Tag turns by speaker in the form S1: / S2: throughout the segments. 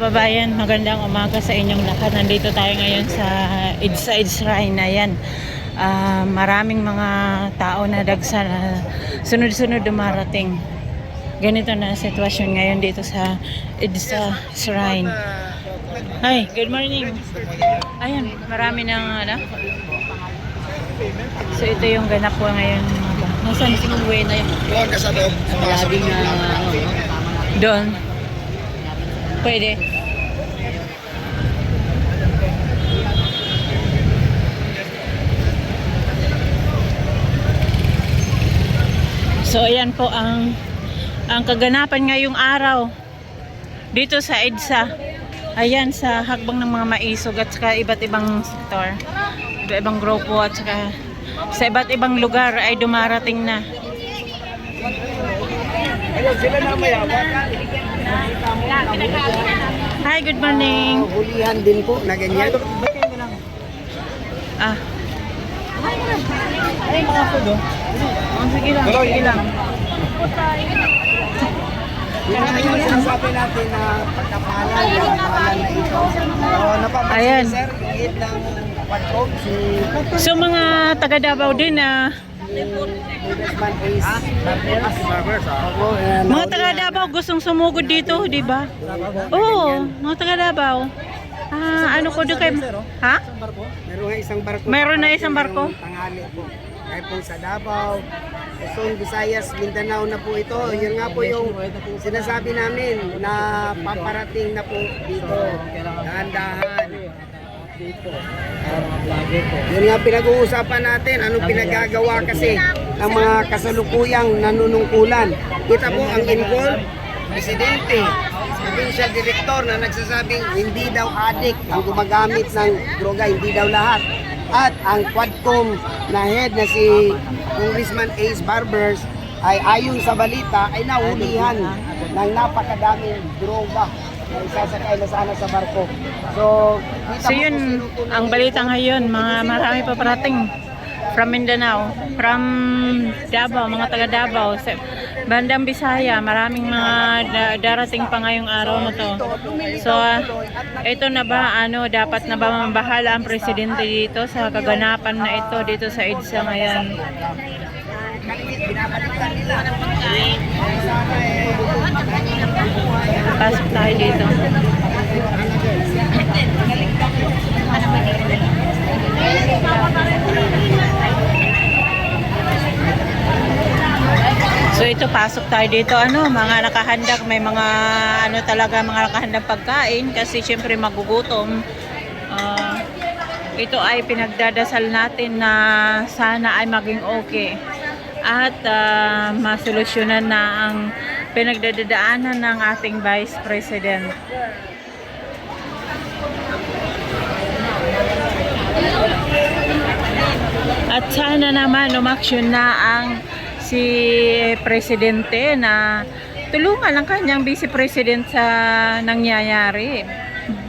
S1: Babayan, magandang umaga sa inyong lahat. Nandito tayo ngayon sa EDSA Shrine na yan. Maraming mga tao na dagsa na sunod-sunod dumarating. Ganito na sitwasyon ngayon dito sa EDSA Shrine. Hi, good morning. Ayan, marami ng So ito yung ganap ko ngayon. Nasaan si Buena yun?
S2: Doon ka sa loob.
S3: Labing
S1: Doon. Pwede. So ayan po ang kaganapan ngayong araw dito sa EDSA. Ayan sa hakbang ng mga maisog at saka iba't ibang sektor, iba't ibang grupo at saka sa iba't ibang lugar ay dumarating na.
S2: Sila na mayaman.
S1: Hi, good morning.
S2: Hulihan din po na ganyan.
S1: Ay, mga food oh. Sige lang, sige lang.
S2: Yung sinasabi natin na pagkapalan ng palan na ito.
S1: Ayan.
S2: Napapansin sir, higit ng patrol si
S1: So mga taga Davao din
S2: Congressman Ace Barbers.
S1: mga taga Davao gustong sumugod dito, di ba? Oo, mga taga Davao. Ano ko doon kayo? Ha?
S2: Meron nga isang barko.
S1: Meron na isang barko?
S2: Tanghali po. Kaya po sa Davao, Quezon, Visayas, Mindanao na po ito. Yun nga po yung sinasabi namin na paparating na po dito. Dahan-dahan. Yun nga pinag-uusapan natin, anong pinagagawa kasi ng mga kasalukuyang nanunungkulan. Kita po ang involved, presidente, provincial director na nagsasabing hindi daw adik ang gumagamit ng droga, hindi daw lahat. At ang Quadcom na head na si Congressman Ace Barbers ay ayon sa balita ay nahulihan ng napakadaming droga na isasakay na sana sa barko. So
S1: Yun, ang balita ngayon, marami pa parating from Mindanao, from Davao, mga taga Davao, bandang Bisaya, maraming mga darating pa ngayong araw na to. So, ito na ba, dapat na ba mabahala ang presidente dito sa kaganapan na ito dito sa EDSA ngayon? Pasok tayo dito. So ito, pasok tayo dito, mga nakahandak, may mga talaga mga nakahandang pagkain kasi syempre magugutom. Ito ay pinagdadasal natin na sana ay maging okay at masolusyonan na ang pinagdadaanan ng ating Vice President. At sana naman umaksyon na ang si Presidente na tulungan ang kanyang Vice President sa nangyayari.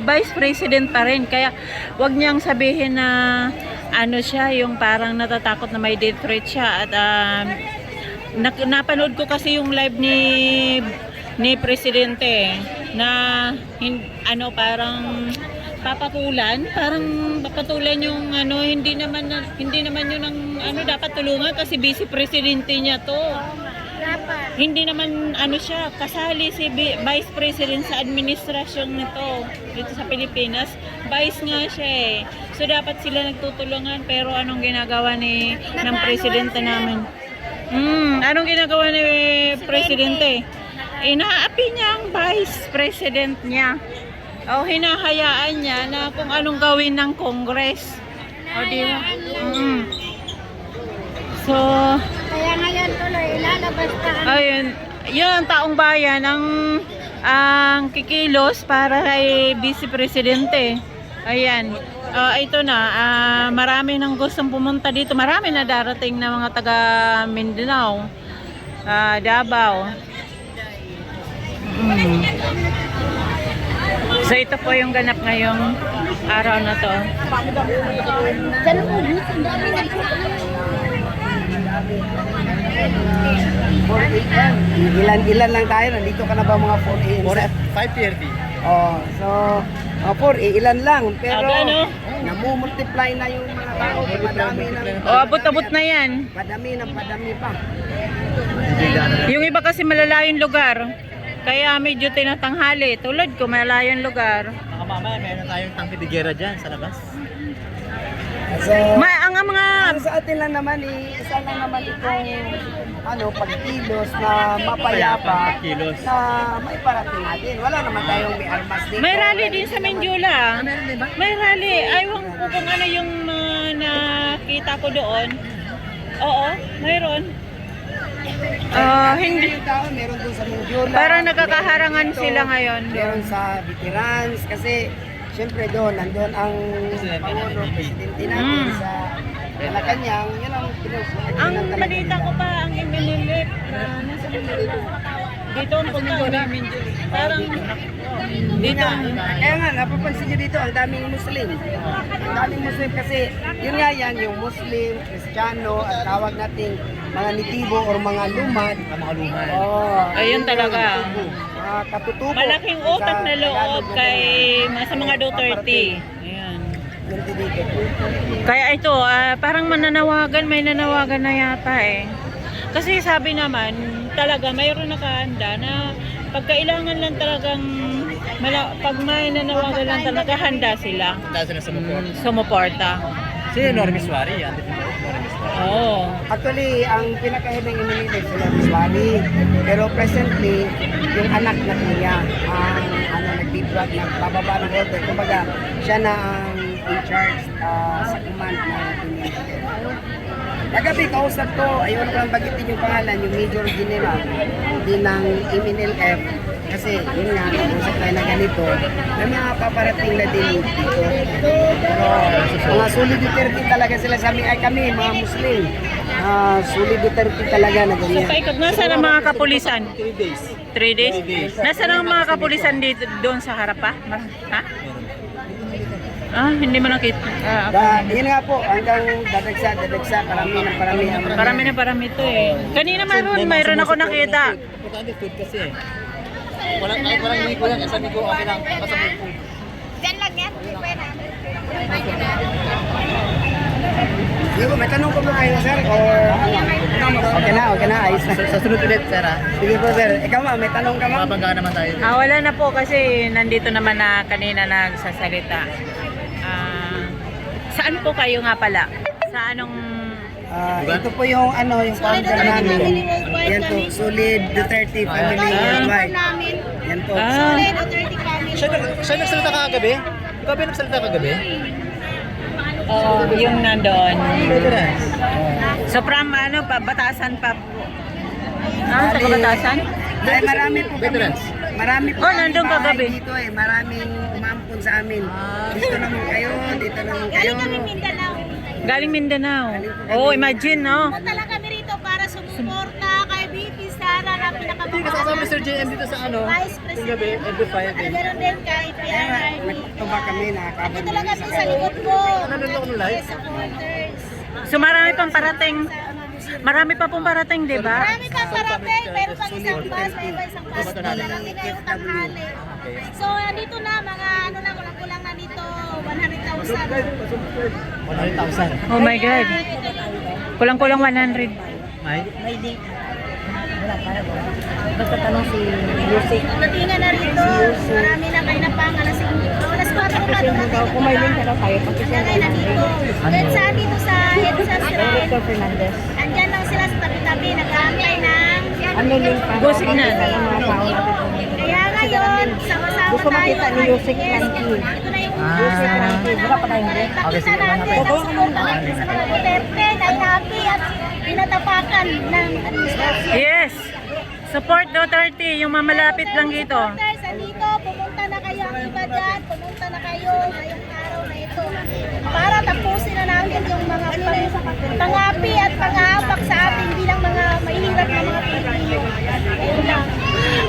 S1: Vice President pa rin, kaya wag niyang sabihin na siya, yung parang natatakot na may death threat siya. At napanood ko kasi yung live ni Presidente na parang papatulan yung hindi naman yun ang dapat tulungan kasi Vice Presidente niya to. Hindi naman siya kasali si Vice President sa administrasyon nito dito sa Pilipinas. Vice nga siya eh. So dapat sila nagtutulungan, pero anong ginagawa ng presidente namin? Anong ginagawa ni Presidente? Inaapi niya ang Vice President niya. O hinahayaan niya na kung anong gawin ng Congress. O di ba? So,
S3: Kaya ngayon tuloy, lalabas ka.
S1: ayun, yun ang taong bayan ang kikilos para kay Vice Presidente. Ayan. Ito na, marami nang gustong pumunta dito. Marami na darating na mga taga Mindanao, Davao. So ito po yung ganap ngayong araw na to.
S2: Ilan lang tayo, nandito ka na ba mga 4 AM?
S4: 5:30.
S2: Oh, so ilan lang. Pero
S1: Aga, no?
S2: namumultiply na yung mga tao. Padami na.
S1: Abot-abot na yan.
S2: Padami pa.
S1: Yung iba kasi malalayong lugar. Kaya medyo tinatanghali. Tulad ko, malalayong lugar.
S4: Baka mamaya meron tayong tangke de gera dyan sa labas.
S2: So,
S1: Ang mga
S2: sa atin lang naman, isa lang naman itong pagkilos na mapayapa
S4: Pagkilos.
S2: na may parating natin. Wala naman tayong may armas dito.
S1: may rally din sa Mindula.
S2: Meron din ba?
S1: May rally. Aywan ko kung ano yung nakita ko doon. Oo, mayroon. Hindi.
S2: Yung tao, meron doon sa Mindula.
S1: Parang nagkakaharangan
S2: Dito,
S1: sila ngayon.
S2: Meron sa veterans kasi siyempre nandun ang Pangulo, Presidente natin sa Malacanang, yun ang
S1: Ang balita ko pa, ang MNLF na nasa Mindula. Dito ang punta, parang dito.
S2: Kaya nga, napapansin nyo dito, ang daming Muslim. Ang daming Muslim kasi, yun nga yan, yung Muslim, Kristiyano, at tawag nating mga nitibo or mga lumad.
S4: Mga luman.
S1: Ayun talaga.
S2: Mga katutubo.
S1: Malaking utak
S2: Sa
S1: na loob
S2: Tagalog na
S1: kay sa mga Duterte. Ayan. Kaya ito, parang mananawagan, may nanawagan na yata eh. Kasi sabi naman, talaga mayroon nakahanda na pagkailangan lang talagang pag may nanawagan lang talaga handa sila.
S4: Dahil sila sumuporta.
S1: Sumuporta.
S4: Si Normis Wari, yan. Normis Wari.
S1: Oo.
S2: Actually, ang pinakahibang iminili sila Miswari. Pero presently, yung anak na niya, ang nagbibrag, nagbababa ng order. Kumbaga, siya na ang in charge sa command ng Pinili. Kagabi, kausap ko, ayaw ko lang bagitin yung pangalan, yung Major General din ng MNLF. Kasi yun nga, kausap tayo na ganito, na mga paparating na din dito. Pero mga solidarity talaga sila sa amin, ay kami, mga Muslim. Solidarity talaga na ganyan.
S1: Paikot, nasa ang mga kapulisan?
S4: 3 days.
S1: 3 days? Nasa ang mga kapulisan dito doon sa harap pa? Ha? Hindi mo nakita.
S2: Yun nga po, hanggang dadagsa, parami.
S1: Parami to eh. Kanina mayroon ako nakita.
S4: Importante food kasi eh. Walang ligo yan. Isang ligo, okay lang. Basta may food.
S3: Diyan lang yan. Hindi pwede.
S2: Digo, may tanong ko ba kayo, sir? Okay na, ayos na.
S4: Sa sunod ulit, sir ha?
S2: Sige po, sir. Ikaw may tanong ka ma?
S4: Mabangga naman tayo.
S1: Wala na po kasi nandito naman na kanina nagsasalita. Saan po kayo nga pala? Sa anong...
S2: Ito po yung yung founder namin. Yan po, Solid Duterte Family Worldwide.
S3: namin.
S2: Yan po.
S3: Solid o 30 kami.
S4: Siya nagsalita kagabi? Ikaw ba nagsalita kagabi?
S1: yung nandoon.
S4: Veterans.
S1: So from Batasan pa. Taga Batasan?
S2: Ay, marami po kami.
S4: Veterans.
S2: Marami po
S1: nandun
S2: bahay
S1: kagabi.
S2: dito eh. Maraming umampun sa amin. Dito naman kayo, dito naman kayo.
S3: Galing kami Mindanao.
S1: Galing Mindanao. Imagine, no?
S3: Punta lang kami rito para sumuporta kay BP Sara na
S4: Hindi,
S3: pinakamahal.
S4: kasama Mr. JM dito sa
S3: Vice
S4: Yung gabi,
S3: President.
S4: every Friday.
S3: Meron din kay
S2: Kaya nga,
S3: PRRD.
S2: nagtuba kami, nakakabal.
S3: Dito lang kami sa likod ko.
S4: Nandun ako ng live?
S3: Supporters.
S1: So marami pang parating. Marami pa pong parating, di ba?
S3: Marami pa parating, pero pang isang bus, may iba isang bus. Wala lang din ngayong tanghali. So, andito na, mga kulang-kulang na dito, 100,000.
S4: 100,000.
S1: Oh my God. Kulang-kulang 100.
S4: May?
S2: Basta tanong si Yusik.
S3: Pagdatingan na rito, marami na kayo na pang alas 4 pa dumating.
S2: Kung may link ka tayo,
S3: Andyan na dito. Then sa dito sa EDSA sila,
S2: Fernandez.
S3: andyan lang sila sa tabi-tabi, nag-aantay ng
S2: Ano link pa?
S1: Go signal.
S3: Kaya ngayon, sama-sama
S2: Gusto makita ni Yusik
S3: Yes,
S2: Lanky.
S3: ito na yung
S2: Wala pa tayong link.
S3: Pakita natin ang sumunod natin sa mga Duterte na inapi at pinatapakan ng administrasyon.
S1: Yes. Support Duterte, yung mamalapit lang dito.
S3: Supporters, andito, pumunta na kayo ang iba dyan, pumunta na kayo ngayong araw na ito para tapusin na namin yung mga pangapi at pangapak sa ating bilang mga mahihirap na mga Pilipino. Ayun lang.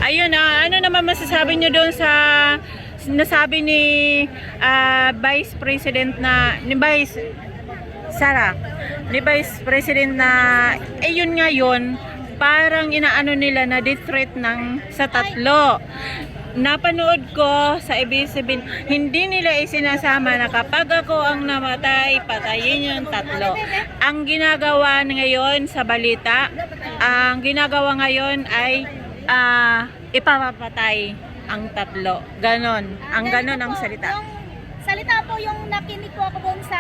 S1: Ayun, ano naman masasabi nyo doon sa nasabi ni Vice President ni Vice Sara, ni Vice President na yun nga yun, parang inaano nila na death threat sa tatlo. napanood ko sa ABS-CBN, hindi nila isinasama na kapag ako ang namatay, patayin yung tatlo. Ang ginagawa ngayon sa balita, ang ginagawa ngayon ay ipapapatay ang tatlo. Ganon. Ang ganon ang salita.
S3: Yung salita po yung nakinig ko ako doon sa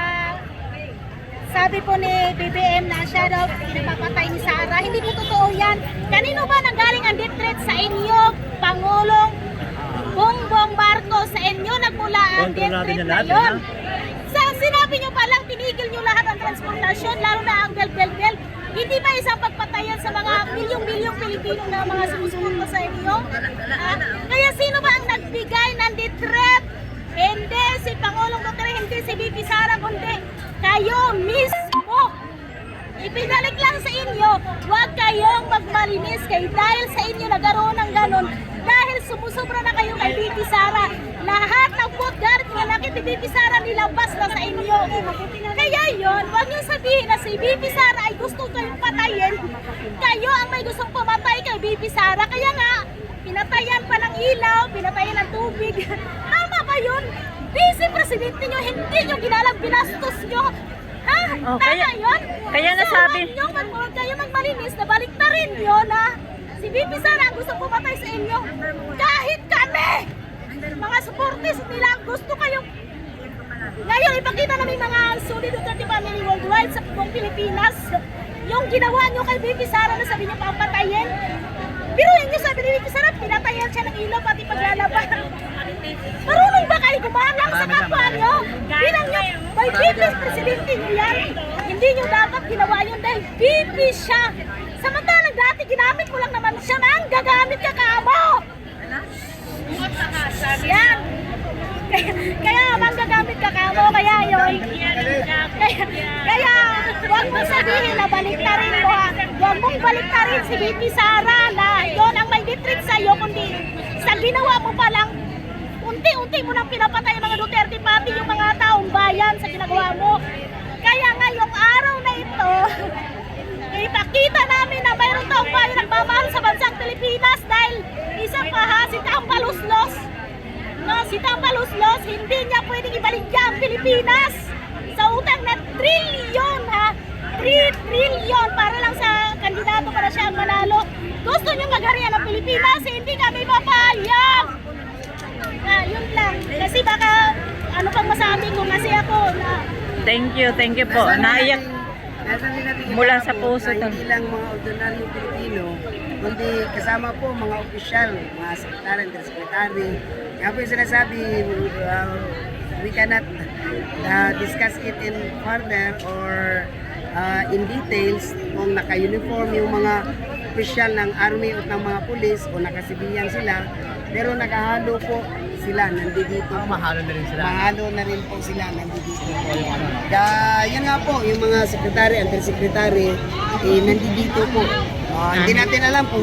S3: sabi po ni BBM na siya daw pinapapatay ni Sara. Hindi po totoo yan. Kanino ba nanggaling ang death threat sa inyo, Pangulong Bongbong Marcos? Sa inyo nagmula ang death threat na yun. Sa sinabi nyo pa lang, tinigil nyo lahat ang transportasyon, lalo na ang bel-bel-bel. Hindi ba isang pagpatayan sa mga milyong-milyong Pilipino na mga sumusunod sa inyo? Kaya sino ba ang nagbigay ng death threat? Hindi si Pangulong Duterte, hindi si VP Sara, kundi kayo mismo. Ipinalik lang sa inyo, huwag kayong magmalinis kay dahil sa inyo nagkaroon ng ganon. Dahil sumusubra na kayo kay VP Sara. Lahat ng food guard na nakit ni VP Sara nilabas na sa inyo. Kaya yon, huwag niyo sabihin na si VP Sara ay gusto kayong patayin. Kayo ang may gustong pumatay kay VP Sara. Kaya nga, pinatayan pa ng ilaw, pinatayan ng tubig. Tama ba yun? Vice Presidente nyo, hindi nyo ginalang binastos nyo. Ha?
S1: Oh,
S3: Tama yun?
S1: kaya nasabi-
S3: So, huwag kayo magmalinis na balik na rin yun, ha? Si VP Sara ang gusto pumatay sa inyo. Kahit kami, mga supporters nila, gusto kayong ngayon, ipakita namin mga solid Duterte family worldwide sa buong Pilipinas. Yung ginawa nyo kay VP Sara na sabi niya papatayin. Pero yun yung sabi ni VP Sara, pinatayan siya ng ilaw pati paglalaban. Marunong ba kayo gumalang sa kapwa nyo? Bilang nyo, may VP Presidente nyo yan. Hindi nyo dapat ginawa yun dahil VP siya. Samantalang dati ginamit mo lang naman siya nang gagamit ka kamo. Yan. Kaya manggagamit ka kamo, kaya yun. Kaya huwag mong sabihin na baliktarin mo ha. Huwag mong baliktarin si VP Sara na yun ang may detreat sa'yo, kundi sa ginawa mo pa lang, unti-unti mo nang pinapatay ang mga Duterte pati yung mga taong bayan sa ginagawa mo. Kaya ngayong araw na ito, ipakita namin na mayroong taong bayan nagmamahal sa bansang Pilipinas dahil isa pa ha, si Tambaluslos. No, si Tambaluslos, hindi niya pwedeng ibaligya ang Pilipinas sa utang na trilyon ha. 3 trilyon para lang sa kandidato para siya ang manalo. Gusto niyo magharian ng Pilipinas, hindi kami papayag. Yun lang. Kasi baka ano pang masabi ko kasi ako na
S1: Thank you po. Naiyak mula sa puso
S2: na
S1: to.
S2: hindi lang mga ordinaryong Pilipino, kundi kasama po mga opisyal, mga sekretary, undersecretary. Kaya po yung sinasabi, we cannot discuss it in further or in details kung naka-uniform yung mga opisyal ng army o ng mga pulis o nakasibiyan sila, pero nakahalo po sila, nandito.
S4: Mahalo na rin sila.
S2: Mahalo na rin po sila, nandito. Yan nga po, yung mga secretary, undersecretary, nandito po. Hindi natin alam kung